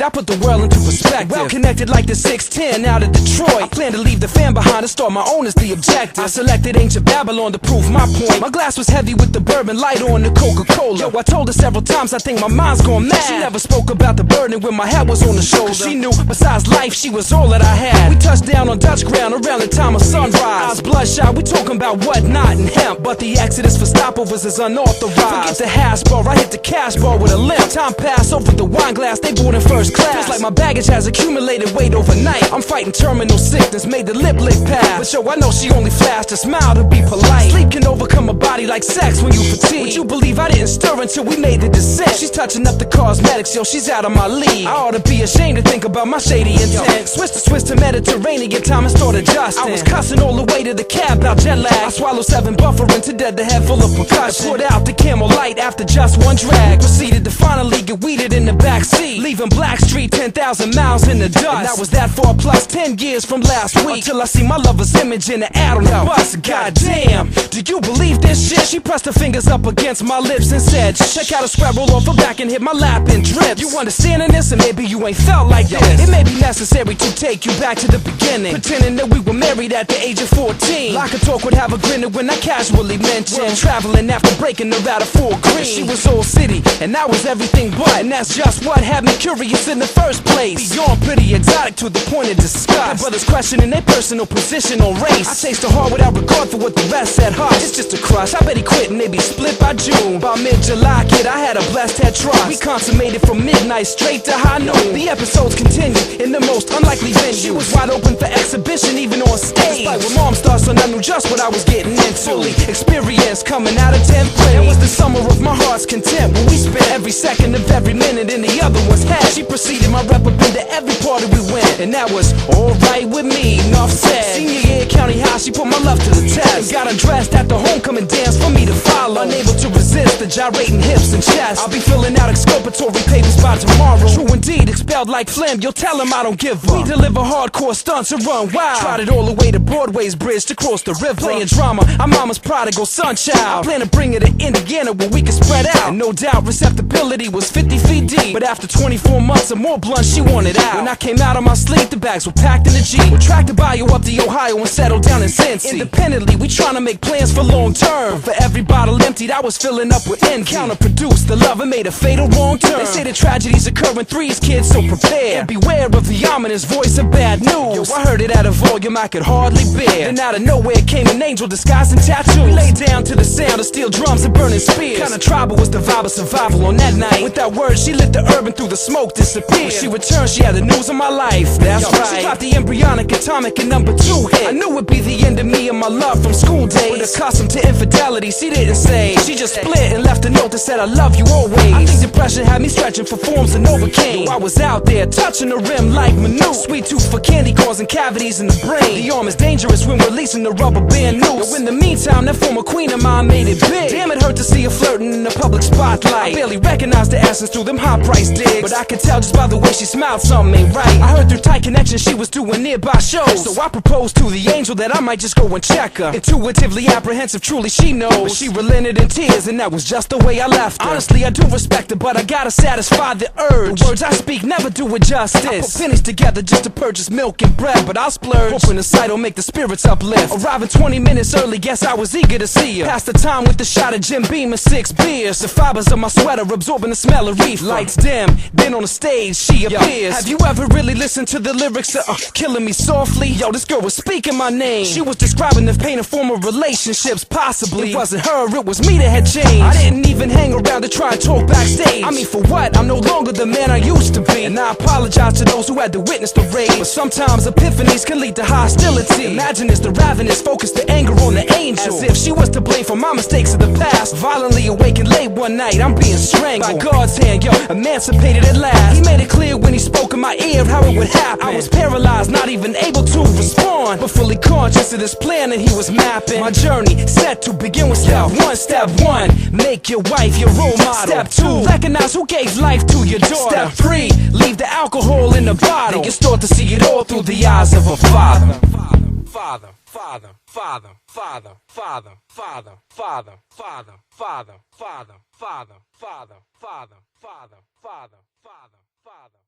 I put the world into perspective. Well connected like the 610 out of Detroit. I plan to leave the fan behind and start my own as the objective. I selected ancient Babylon to prove my point. My glass was heavy with the bourbon, light on the Coca-Cola. Yo, I told her several times I think my mind's gone mad. She never spoke about the burden when my head was on the shoulder. She knew besides life, she was all that I had. We touched down on Dutch ground around the time of sunrise. Eyes bloodshot, we talking about what not and hemp. But the exodus for stopovers is unauthorized. Forget the hash bar, I hit the cash bar with a limp. Time passed over the wine glass, they board in first class. Feels like my baggage has accumulated weight overnight. I'm fighting terminal sickness, made the lip lick pass. But yo, I know she only flashed a smile to be polite. Sleep can overcome a body like sex when you fatigue. Would you believe I didn't stir until we made the descent? She's touching up the cosmetics, yo, she's out of my league. I ought to be ashamed to think about my shady intent. Switch to Mediterranean time and start adjusting. I was cussing all the way to the cab about jet lag. I swallowed 7 buffering to dead, the head full of percussion. Put out the Camel Light after just one drag. Proceeded to finally get weeded in the back seat, leaving Black Street 10,000 miles in the dust. And that was that far plus 10 years from last week, until I see my lover's image in the ad on the bus. Goddamn, do you believe this shit? She pressed her fingers up against my lips and said, check out a square, roll off her back and hit my lap in drips. You understanding this? And maybe you ain't felt like this. It may be necessary to take you back to the beginning, pretending that we were married at the age of 14. Like a talk would have a grin when I casually mentioned traveling after breaking her out of Fort Greene. She was all city and I was everything but, and that's just what had me curious in the first place. Beyond pretty exotic to the point of disgust. Brothers questioning their personal position on race. I taste the heart without regard for what the rest said. Hush, it's just a crush. I bet he quit and they be split by June. By mid-July, kid, I had a blessed head trust. We consummated from midnight straight to high noon. The episodes continue in the most unlikely venue. She was wide open for exhibition even on stage. Despite what mom started, son, I knew just what I was getting into. Fully experienced coming out of 10th grade. It was the summer of my heart's content, when we spent every second of every minute in the other one's head. She proceeded my rep up into every party we went, and that was alright with me, enough said. Senior year county high, she put my love to the test. Got undressed at the homecoming dance for me to follow, unable to resist the gyrating hips and chest. I'll be filling out exculpatory papers by tomorrow. True indeed, expelled like phlegm, you'll tell him I don't give up. We deliver hardcore stunts and run wild. Tried it all the way to Broadway's bridge to cross the river. Playing drama, I'm mama's prodigal son child. I plan to bring her to Indiana where we can spread out. And no doubt receptibility was 50 feet deep, but after 24 months or more blunts, she wanted out. When I came out of my sleep, the bags were packed in a Jeep. We tracked the bayou up to Ohio and settled down in Cincy. Independently, we trying to make plans for long term. But for every bottle emptied, I was filling up with envy. Counterproduced the love and made a fatal wrong turn. They say the tragedies occur in threes, kids, so prepare. And beware of the ominous voice of bad news. Yo, I heard it at a volume I could hardly bear. Then out of nowhere came an angel disguised in tattoos. We laid down to the sound of steel drums and burning spears. Kinda tribal was the vibe of survival on that night. Without words, she lit the herb and through the smoke disappeared. When she returned, she had the news of my life. That's right. She dropped the embryonic, atomic, and number 2 hit. I knew it'd be the end of me and my love from school days. But accustomed to infidelity, she didn't say. She just split and left a note that said I love you always. I think depression had me stretching for forms and overcame. I was out there touching the rim like Manu. Sweet tooth for candy causing cavities in the brain. The arm is dangerous when releasing the rubber band noose. But in the meantime, that former queen of mine made it big. Damn, it hurt to see her flirting in the public spotlight. I barely recognized the essence through them high price digs, but I could tell just by the way she smiled something ain't right. I heard through tight connections she was doing nearby shows, so I proposed to the angel that I might just go and check her. Intuitively apprehensive, truly she knows, but she relented in tears and that was just the way I left her. Honestly, I do respect her, but I gotta satisfy the urge. The words I speak never do it justice. I put pennies together just to purchase milk and bread, but I'll splurge, hoping the sight will make the spirits uplift. Arriving 20 minutes early, guess I was eager to see her. Passed the time with the shot of Jim Beam and 6 beers. The fibers of my sweater absorbing the smell of reefer. Lights dim, then on the stage she appears. Have you ever really listened to the lyrics of Killing Me Softly? Yo, this girl was speaking my name. She was describing the pain of former relationships, possibly. It wasn't her, it was me that had changed. I didn't even hang around to try and talk backstage. I mean, for what? I'm no longer the man I used to be. And I apologize to those who had to witness the rage, but sometimes epiphanies can lead to hostility. Imagine it's the ravenous focus the anger on the angel, as if she was to blame for my mistakes of the past. Violently awakened late one night, I'm being strangled by God's hand, yo, emancipated at last. He made it clear when he spoke in my ear how it would happen. I was paralyzed, not even able to respond, but fully conscious of this plan that he was mapping. My journey set to begin with step one. Step 1, make your wife your role model. Step 2, recognize who gave life to your daughter. Step 3, leave the alcohol in the bottle. Then you start to see it all through the eyes of a father. Father, father, father, father, father, father, father, father, father, father, father, father, father, father, father, father, father, father.